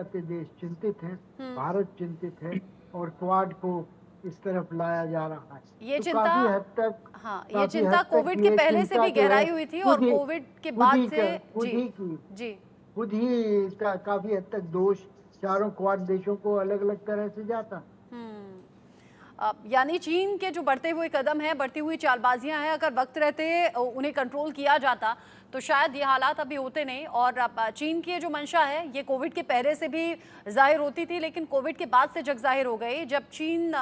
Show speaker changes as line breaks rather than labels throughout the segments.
के देश चिंतित हैं,
हम्म।
भारत चिंतित है और क्वाड को इस तरफ लाया जा रहा है।
ये
तो
चिंता हाँ, ये
काफी हद
चिंता
तक
कोविड के
ये
पहले से
चिंता
भी
जो है
गहराई हुई थी और
खुद ही
कोविड के
खुद
बाद
ही
से
खुद
जी,
ही की
जी।
खुद ही इसका काफी हद तक दोष चारों क्वाड देशों को अलग अलग तरह से जाता।
हम्म। यानी चीन के जो बढ़ते हुए कदम हैं, बढ़ती हुई चालबाजियां हैं, अगर वक्त रहते उन्हें कंट्रोल किया जाता तो शायद ये हालात अभी होते नहीं। और चीन की जो मंशा है ये कोविड के पहले से भी जाहिर होती थी, लेकिन कोविड के बाद से जग जाहिर हो गई जब चीन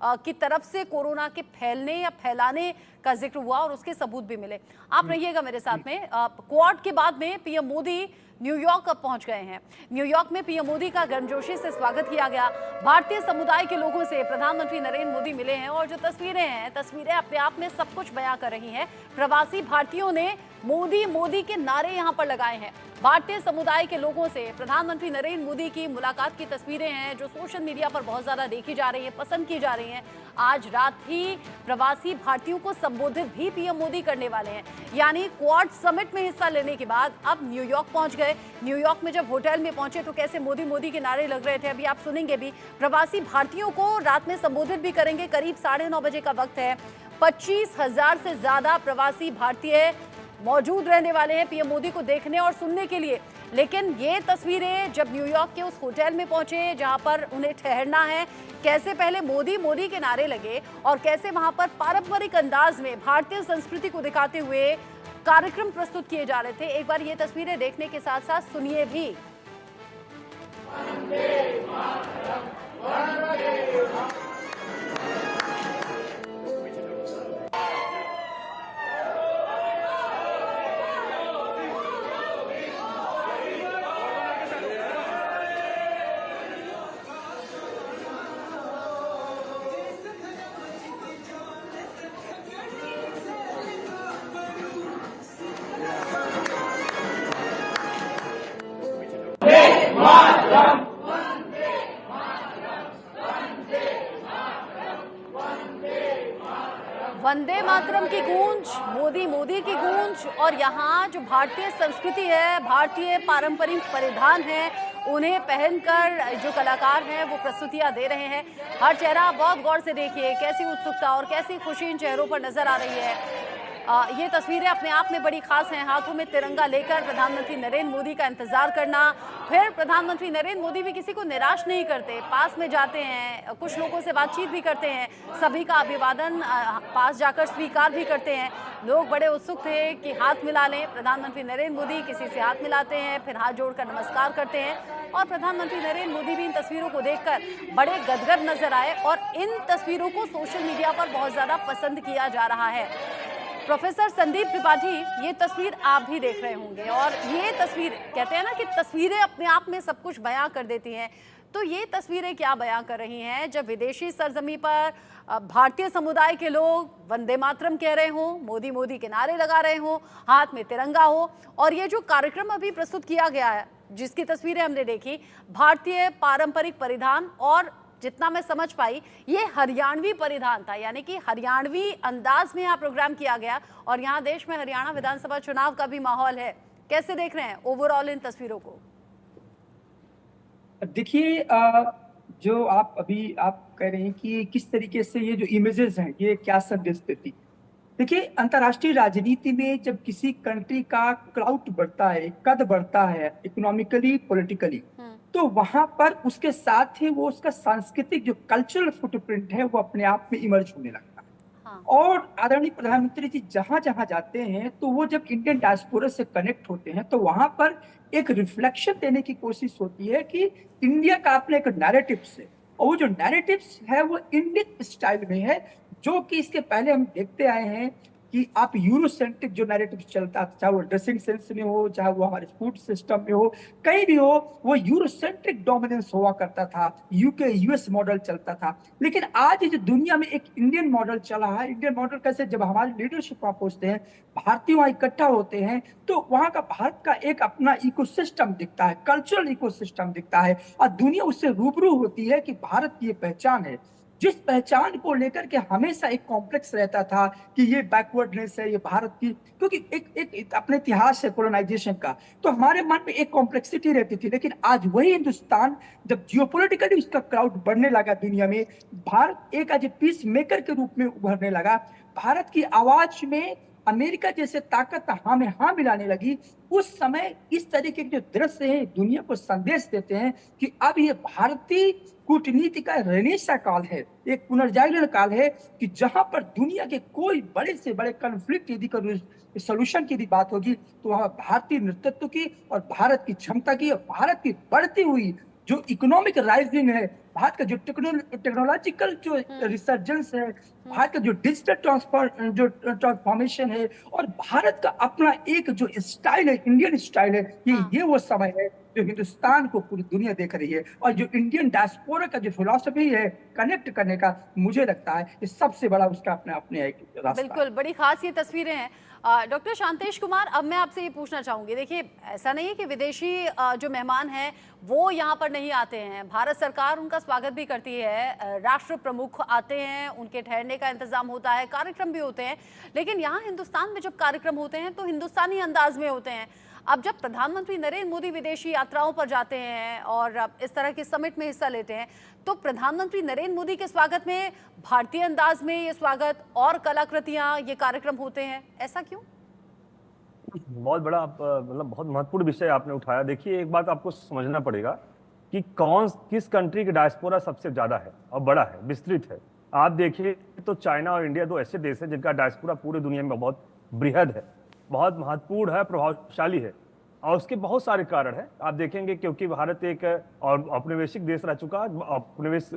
की तरफ से कोरोना के फैलने या फैलाने का जिक्र हुआ और उसके सबूत भी मिले। आप
जी
रहिएगा मेरे
जी
साथ में। क्वाड के बाद में पीएम मोदी न्यूयॉर्क अब पहुंच गए हैं। न्यूयॉर्क में पीएम मोदी का गर्मजोशी से स्वागत किया गया। भारतीय समुदाय के लोगों से प्रधानमंत्री नरेंद्र मोदी मिले हैं और जो तस्वीरें हैं, तस्वीरें अपने आप में सब कुछ बयां कर रही हैं। प्रवासी भारतीयों ने मोदी मोदी के नारे यहां पर लगाए हैं। भारतीय समुदाय के लोगों से प्रधानमंत्री नरेंद्र मोदी की मुलाकात की तस्वीरें हैं जो सोशल मीडिया पर बहुत ज्यादा देखी जा रही है, पसंद की जा रही हैं। आज रात ही प्रवासी भारतीयों को संबोधित भी पीएम मोदी करने वाले हैं। यानी क्वाड समिट में हिस्सा लेने के बाद अब न्यूयॉर्क पहुंच गए। न्यूयॉर्क में जब होटल में पहुंचे तो कैसे मोदी मोदी के नारे लग रहे थे, अभी आप सुनेंगे भी। प्रवासी भारतीयों को रात में संबोधित भी करेंगे। करीब 9:30 बजे का वक्त है। 25,000 से ज्यादा प्रवासी भारतीय मौजूद रहने वाले हैं पीएम मोदी को देखने और सुनने के लिए। लेकिन ये तस्वीरें जब न्यूयॉर्क के उस होटल में पहुंचे जहां पर उन्हें ठहरना है, कैसे पहले मोदी मोदी के नारे लगे और कैसे वहां पर पारंपरिक अंदाज में भारतीय संस्कृति को दिखाते हुए कार्यक्रम प्रस्तुत किए जा रहे थे। एक बार ये तस्वीरें देखने के साथ साथ सुनिए भी। वंदे मातरम की गूंज, मोदी मोदी की गूंज और यहाँ जो भारतीय संस्कृति है, भारतीय पारंपरिक परिधान है, उन्हें पहनकर जो कलाकार हैं वो प्रस्तुतियां दे रहे हैं। हर चेहरा बहुत गौर से देखिए, कैसी उत्सुकता और कैसी खुशी इन चेहरों पर नजर आ रही है। ये तस्वीरें अपने आप में बड़ी खास हैं। हाथों में तिरंगा लेकर प्रधानमंत्री नरेंद्र मोदी का इंतजार करना, फिर प्रधानमंत्री नरेंद्र मोदी भी किसी को निराश नहीं करते, पास में जाते हैं, कुछ लोगों से बातचीत भी करते हैं, सभी का अभिवादन पास जाकर स्वीकार भी करते हैं। लोग बड़े उत्सुक थे कि हाथ मिला लें। प्रधानमंत्री नरेंद्र मोदी किसी से हाथ मिलाते हैं, फिर हाथ जोड़कर नमस्कार करते हैं और प्रधानमंत्री नरेंद्र मोदी भी इन तस्वीरों को देखकर बड़े गदगद नजर आए और इन तस्वीरों को सोशल मीडिया पर बहुत ज्यादा पसंद किया जा रहा है। प्रोफेसर संदीप त्रिपाठी, ये तस्वीर आप भी देख रहे होंगे और ये तस्वीर, कहते हैं ना कि तस्वीरें अपने आप में सब कुछ बयां कर देती हैं, तो ये तस्वीरें क्या बयां कर रही हैं जब विदेशी सरजमी पर भारतीय समुदाय के लोग वंदे मातरम कह रहे हों, मोदी मोदी के नारे लगा रहे हों, हाथ में तिरंगा हो और ये जो कार्यक्रम अभी प्रस्तुत किया गया है जिसकी तस्वीरें हमने देखी, भारतीय पारंपरिक परिधान और जितना मैं समझ पाई ये हरियाणवी परिधान था, यानी कि हरियाणवी अंदाज में यहाँ प्रोग्राम किया गया और यहाँ देश में हरियाणा विधानसभा चुनाव का भी माहौल है। कैसे देख रहे हैं ओवरऑल इन तस्वीरों को?
देखिए, जो आप कह रहे हैं कि किस तरीके से ये जो इमेजेस हैं ये क्या संदेश देती। देखिए, अंतर्राष्ट्रीय राजनीति में जब किसी कंट्री का क्लाउट बढ़ता है, कद बढ़ता है, इकोनॉमिकली, पॉलिटिकली, तो वहां पर उसके साथ ही वो उसका सांस्कृतिक जो कल्चरल फुटप्रिंट है वो अपने आप में इमर्ज होने लगता है।
हाँ।
और आदरणीय प्रधानमंत्री जी जहां जहां जाते हैं तो वो जब इंडियन डायस्पोरा से कनेक्ट होते हैं तो वहां पर एक रिफ्लेक्शन देने की कोशिश होती है कि इंडिया का अपने एक नैरेटिव्स है और वो जो नैरेटिव्स है वो इंडियन स्टाइल में है, जो कि इसके पहले हम देखते आए हैं कि आप यूरोसेंट्रिक जो नैरेटिव चलता था, चाहे वो ड्रेसिंग सेंस में हो, चाहे वो हमारे फूड सिस्टम में हो, कहीं भी हो, वो यूरोसेंट्रिक डोमिनेंस हुआ करता था, यूके यूएस मॉडल चलता था। लेकिन आज जो दुनिया में एक इंडियन मॉडल चला है, इंडियन मॉडल कैसे, जब हमारे लीडरशिप वहां पहुंचते हैं, भारतीय वहां इकट्ठा होते हैं, तो वहां का भारत का एक अपना इकोसिस्टम दिखता है, कल्चरल इकोसिस्टम दिखता है और दुनिया उससे रूबरू होती है कि भारत की ये पहचान है। जिस पहचान को लेकर के हमेशा एक कॉम्प्लेक्स रहता था कि ये बैकवर्डनेस है, ये भारत की, क्योंकि एक अपने इतिहास है कोलोनाइजेशन का, तो हमारे मन में एक कॉम्प्लेक्सिटी रहती थी। लेकिन आज वही हिंदुस्तान जब जियोपॉलिटिकली उसका क्राउड बढ़ने लगा दुनिया में, भारत एक एज ए पीस मेकर के रूप में उभरने लगा, भारत की आवाज में अमेरिका जैसे ताकत हाँ में हाँ मिलाने लगी, उस समय इस तरीके के जो दृश्य हैं दुनिया को संदेश देते हैं कि अब ये भारतीय कूटनीति का रेनेसा काल है, एक पुनर्जागरण काल है कि जहां पर दुनिया के कोई बड़े से बड़े कॉन्फ्लिक्ट यदि सोल्यूशन की बात होगी तो वहां भारतीय नेतृत्व की और भारत की क्षमता की और भारत की बढ़ती हुई जो इकोनॉमिक राइजिंग है, भारत का जो टेक्नोलॉजिकल जो रिसर्जेंस है, भारत का जो डिजिटल ट्रांसफॉर्मेशन है और भारत का अपना एक जो स्टाइल है, इंडियन स्टाइल है, ये वो समय है जो हिंदुस्तान को पूरी दुनिया देख रही है। और जो इंडियन डायस्पोरा का जो फिलॉसफी है कनेक्ट करने का, मुझे लगता है ये सबसे बड़ा उसका अपने एक रास्ता।
बिल्कुल, बड़ी खास ये तस्वीरें हैं। डॉक्टर शांतेश कुमार, अब मैं आपसे ये पूछना चाहूंगी, देखिए ऐसा नहीं है कि विदेशी जो मेहमान हैं वो यहाँ पर नहीं आते हैं, भारत सरकार उनका स्वागत भी करती है, राष्ट्र प्रमुख आते हैं, उनके ठहरने का इंतजाम होता है, कार्यक्रम भी होते हैं, लेकिन यहाँ हिंदुस्तान में जब कार्यक्रम होते हैं तो हिंदुस्तानी अंदाज में होते हैं। अब जब प्रधानमंत्री नरेंद्र मोदी विदेशी यात्राओं पर जाते हैं और इस तरह के समिट में हिस्सा लेते हैं, तो प्रधानमंत्री नरेंद्र मोदी के स्वागत में भारतीय अंदाज में ये स्वागत और कलाकृतियां, ये कार्यक्रम होते हैं, ऐसा क्यों?
बहुत बड़ा मतलब बहुत महत्वपूर्ण विषय आपने उठाया। देखिए, एक बात आपको समझना पड़ेगा कि किस कंट्री की डायस्पोरा सबसे ज्यादा है और बड़ा है, विस्तृत है। आप देखिए तो चाइना और इंडिया दो ऐसे देश हैं जिनका डायस्पोरा पूरे दुनिया में बहुत बृहद है, बहुत महत्वपूर्ण है, प्रभावशाली है, और उसके बहुत सारे कारण हैं। आप देखेंगे क्योंकि भारत एक और औपनिवेशिक देश रह चुका है,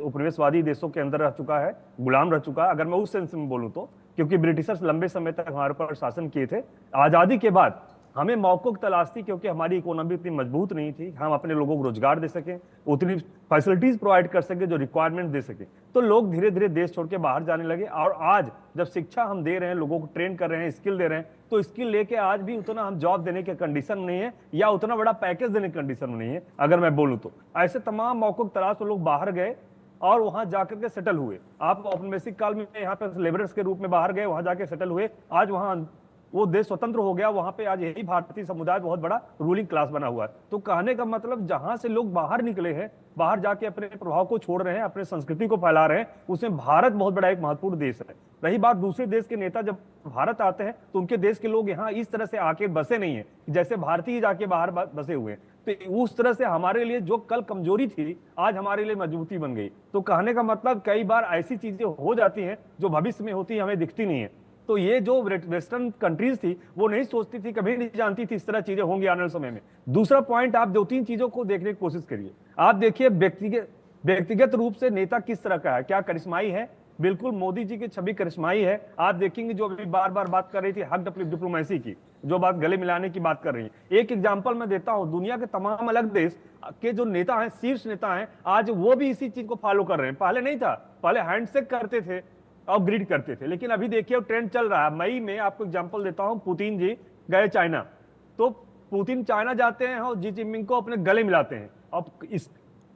उपनिवेशवादी देशों के अंदर रह चुका है, गुलाम रह चुका है, अगर मैं उस सेंस में बोलूं तो, क्योंकि ब्रिटिशर्स लंबे समय तक हमारे पर शासन किए थे। आज़ादी के बाद हमें मौकों की तलाश थी, क्योंकि हमारी इकोनॉमी इतनी मजबूत नहीं थी, हम अपने लोगों को रोजगार दे सकें, उतनी फैसिलिटीज प्रोवाइड कर सके जो रिक्वायरमेंट दे सके, तो लोग धीरे धीरे देश छोड़ के बाहर जाने लगे। और आज जब शिक्षा हम दे रहे हैं, लोगों को ट्रेन कर रहे हैं, स्किल दे रहे हैं, तो स्किल लेके आज भी उतना हम जॉब देने के कंडीशन नहीं है या उतना बड़ा पैकेज देने की कंडीशन में नहीं है, अगर मैं बोलूँ तो। ऐसे तमाम मौकों की तलाश में लोग बाहर गए और वहां जाकर के सेटल हुए। आप औपनिवेशिक काल में यहाँ पे लेबरर्स के रूप में बाहर गए, वहां जाके सेटल हुए, आज वहां वो देश स्वतंत्र हो गया, वहां पे आज यही भारतीय समुदाय बहुत बड़ा रूलिंग क्लास बना हुआ है। तो कहने का मतलब जहां से लोग बाहर निकले हैं, बाहर जाके अपने प्रभाव को छोड़ रहे हैं, अपने संस्कृति को फैला रहे हैं, उसमें भारत बहुत बड़ा एक महत्वपूर्ण देश है। रही बात दूसरे देश के नेता जब भारत आते हैं तो उनके देश के लोग यहाँ इस तरह से आके बसे नहीं है जैसे भारतीय जाके बाहर बसे हुए हैं, तो उस तरह से हमारे लिए जो कल कमजोरी थी आज हमारे लिए मजबूती बन गई। तो कहने का मतलब कई बार ऐसी चीजें हो जाती हैं जो भविष्य में होती है, हमें दिखती नहीं है। तो ये जो वेस्टर्न कंट्रीज थी वो नहीं सोचती थी, कभी नहीं जानती थी इस तरह चीजें होंगी आने वाले समय में। दूसरा पॉइंट, आप 2-3 चीजों को देखने की कोशिश करिए। आप देखिए व्यक्तिगत रूप से नेता किस तरह का है, क्या करिश्माई है? बिल्कुल मोदी जी की छवि करिश्माई है। आप देखेंगे जो अभी बार बार बात कर रही थी हग डिप्लोमेसी की, जो बात गले मिलाने की बात कर रही है। एक एग्जांपल मैं देता हूं, दुनिया के तमाम अलग देश के जो नेता हैं, शीर्ष नेता हैं, आज वो भी इसी चीज को फॉलो कर रहे हैं। पहले नहीं था, पहले हैंडशेक करते थे और ग्रीड करते थे, लेकिन अभी देखिए ट्रेंड चल रहा है। मई में आपको एग्जांपल देता हूं, पुतिन जी गए चाइना, तो पुतिन चाइना जाते हैं और जी जिनपिंग को अपने गले मिलाते हैं और इस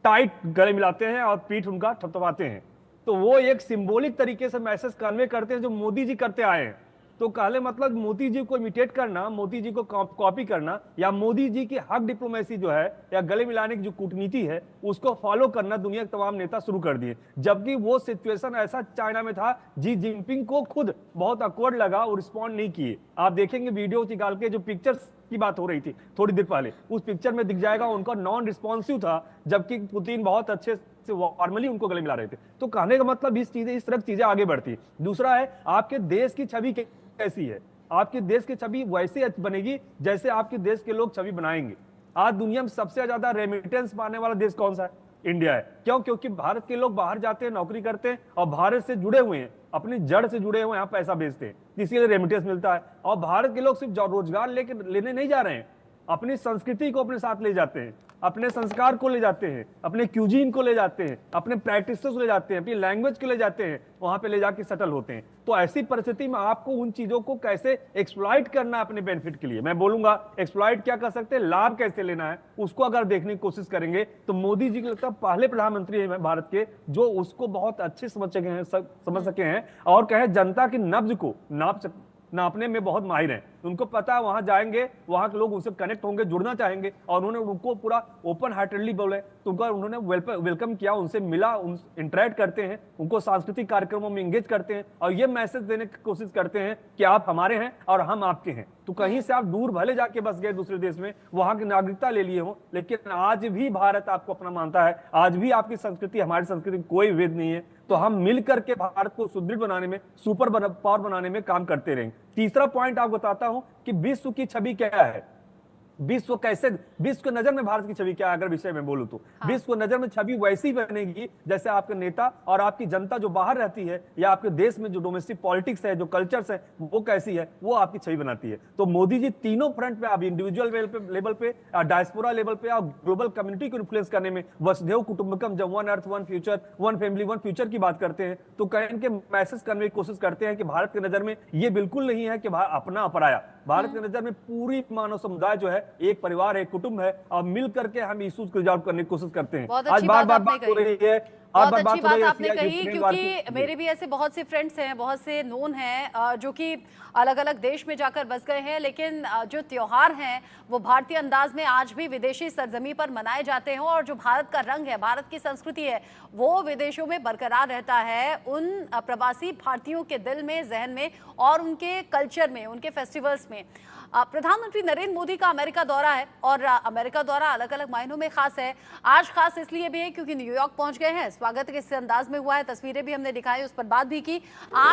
टाइट गले मिलाते हैं और पीठ उनका थपथपाते हैं। तो वो एक सिंबॉलिक तरीके से मैसेज कन्वे करते हैं जो मोदी जी करते आए हैं। तो कहले मतलब मोदी जी को इमिटेट करना, मोदी जी को कॉपी करना, या मोदी जी की हक डिप्लोमेसी जो है या गले मिलाने की जो कूटनीति है उसको फॉलो करना दुनिया के तमाम नेता शुरू कर दिए। जबकि वो सिचुएशन ऐसा चाइना में था, जी जिनपिंग को खुद बहुत अकवर्ड लगा और रिस्पॉन्ड नहीं किए। आप देखेंगे वीडियो निकाल के, जो पिक्चर्स की बात हो रही थी थोड़ी देर पहले, उस पिक्चर में दिख जाएगा उनका नॉन रिस्पॉन्सिव था, जबकि पुतिन बहुत अच्छे से वार्मली उनको गले मिला रहे थे। तो कहने का मतलब इस तरह की चीजें आगे बढ़ती है। दूसरा है, आपके देश की छवि कैसी है? आपके देश की छवि वैसे बनेगी जैसे आपके देश के लोग छवि बनाएंगे। आज दुनिया में सबसे ज्यादा रेमिटेंस पाने वाला देश कौन सा है? इंडिया है। क्यों? क्योंकि भारत के लोग बाहर जाते हैं, नौकरी करते हैं और भारत से जुड़े हुए हैं, अपनी जड़ से जुड़े हुए हैं, यहाँ पैसा भेजते हैं, इसीलिए रेमिटेंस मिलता है। और भारत के लोग सिर्फ रोजगार लेने नहीं जा रहे हैं, अपनी संस्कृति को अपने साथ ले जाते हैं। अपने संस्कार को ले जाते हैं, अपने क्यूजीन को ले जाते हैं, अपने प्रैक्टिस को ले जाते हैं, अपनी लैंग्वेज को ले जाते हैं, वहां पे ले जाके सेटल होते हैं। तो ऐसी परिस्थिति में आपको उन चीजों को कैसे एक्सप्लॉइट करना है अपने बेनिफिट के लिए, मैं बोलूंगा एक्सप्लॉइट क्या कर सकते हैं, लाभ कैसे लेना है, उसको अगर देखने की कोशिश करेंगे तो मोदी जी को लगता है पहले प्रधानमंत्री हैं भारत के जो उसको बहुत अच्छे समझ सके हैं और कहे जनता की नब्ज को नापने में बहुत माहिर हैं। उनको पता है वहां जाएंगे, वहां के लोग उनसे कनेक्ट होंगे, जुड़ना चाहेंगे, और उन्होंने उनको पूरा ओपन हार्टेडली बोले, तो उन्होंने वेलकम किया, उनसे मिला, इंटरेक्ट करते हैं, उनको सांस्कृतिक कार्यक्रमों में एंगेज करते हैं और ये मैसेज देने की कोशिश करते हैं कि आप हमारे हैं और हम आपके हैं। तो कहीं से आप दूर भले जाके बस गए दूसरे देश में, वहां की नागरिकता ले लिए हो, लेकिन आज भी भारत आपको अपना मानता है, आज भी आपकी संस्कृति हमारी संस्कृति कोई भेद नहीं है। तो हम मिलकर के भारत को सुदृढ़ बनाने में, सुपर पावर बनाने में काम करते रहेंगे। तीसरा पॉइंट आपको बताता हूं कि विश्व की छवि क्या है, विश्व के नजर में भारत की छवि क्या है, अगर विषय में बोलूं तो विश्व नजर में छवि वैसी बनेगी जैसे आपके नेता और आपकी जनता जो बाहर रहती है या आपके देश में जो डोमेस्टिक पॉलिटिक्स है, जो कल्चर्स है, वो कैसी है, वो आपकी छवि बनाती है। तो मोदी जी तीनों फ्रंट पे, आप इंडिविजुअल लेवल पे, डायस्पोरा लेवल पे और ग्लोबल कम्युनिटी को इन्फ्लुएंस करने में वसुधैव कुटुंबकम, जब one earth one future, one family one future की बात करते हैं, तो कहीं के मैसेज करने की कोशिश करते हैं कि भारत की नजर में ये बिल्कुल नहीं है कि अपना अपराया, भारत की नजर में पूरी मानव समुदाय जो है एक परिवार है, कुटुंब है, और मिल करके हम इश्यूज को रिजॉल्व करने की कोशिश करते हैं।
आज बार-बार बात हो रही है, बहुत अच्छी बात आपने कही, क्योंकि मेरे भी ऐसे बहुत से फ्रेंड्स हैं, बहुत से नोन हैं जो कि अलग अलग देश में जाकर बस गए हैं, लेकिन जो त्योहार हैं वो भारतीय अंदाज में आज भी विदेशी सरजमी पर मनाए जाते हैं, और जो भारत का रंग है, भारत की संस्कृति है, वो विदेशों में बरकरार रहता है उन प्रवासी भारतीयों के दिल में, जहन में और उनके कल्चर में, उनके फेस्टिवल्स में। प्रधानमंत्री नरेंद्र मोदी का अमेरिका दौरा है, और अमेरिका दौरा अलग अलग मायनों में खास है। आज खास इसलिए भी है क्योंकि न्यूयॉर्क पहुंच गए हैं, स्वागत किस अंदाज में हुआ है, तस्वीरें भी हमने दिखाई, उस पर बात भी की। आज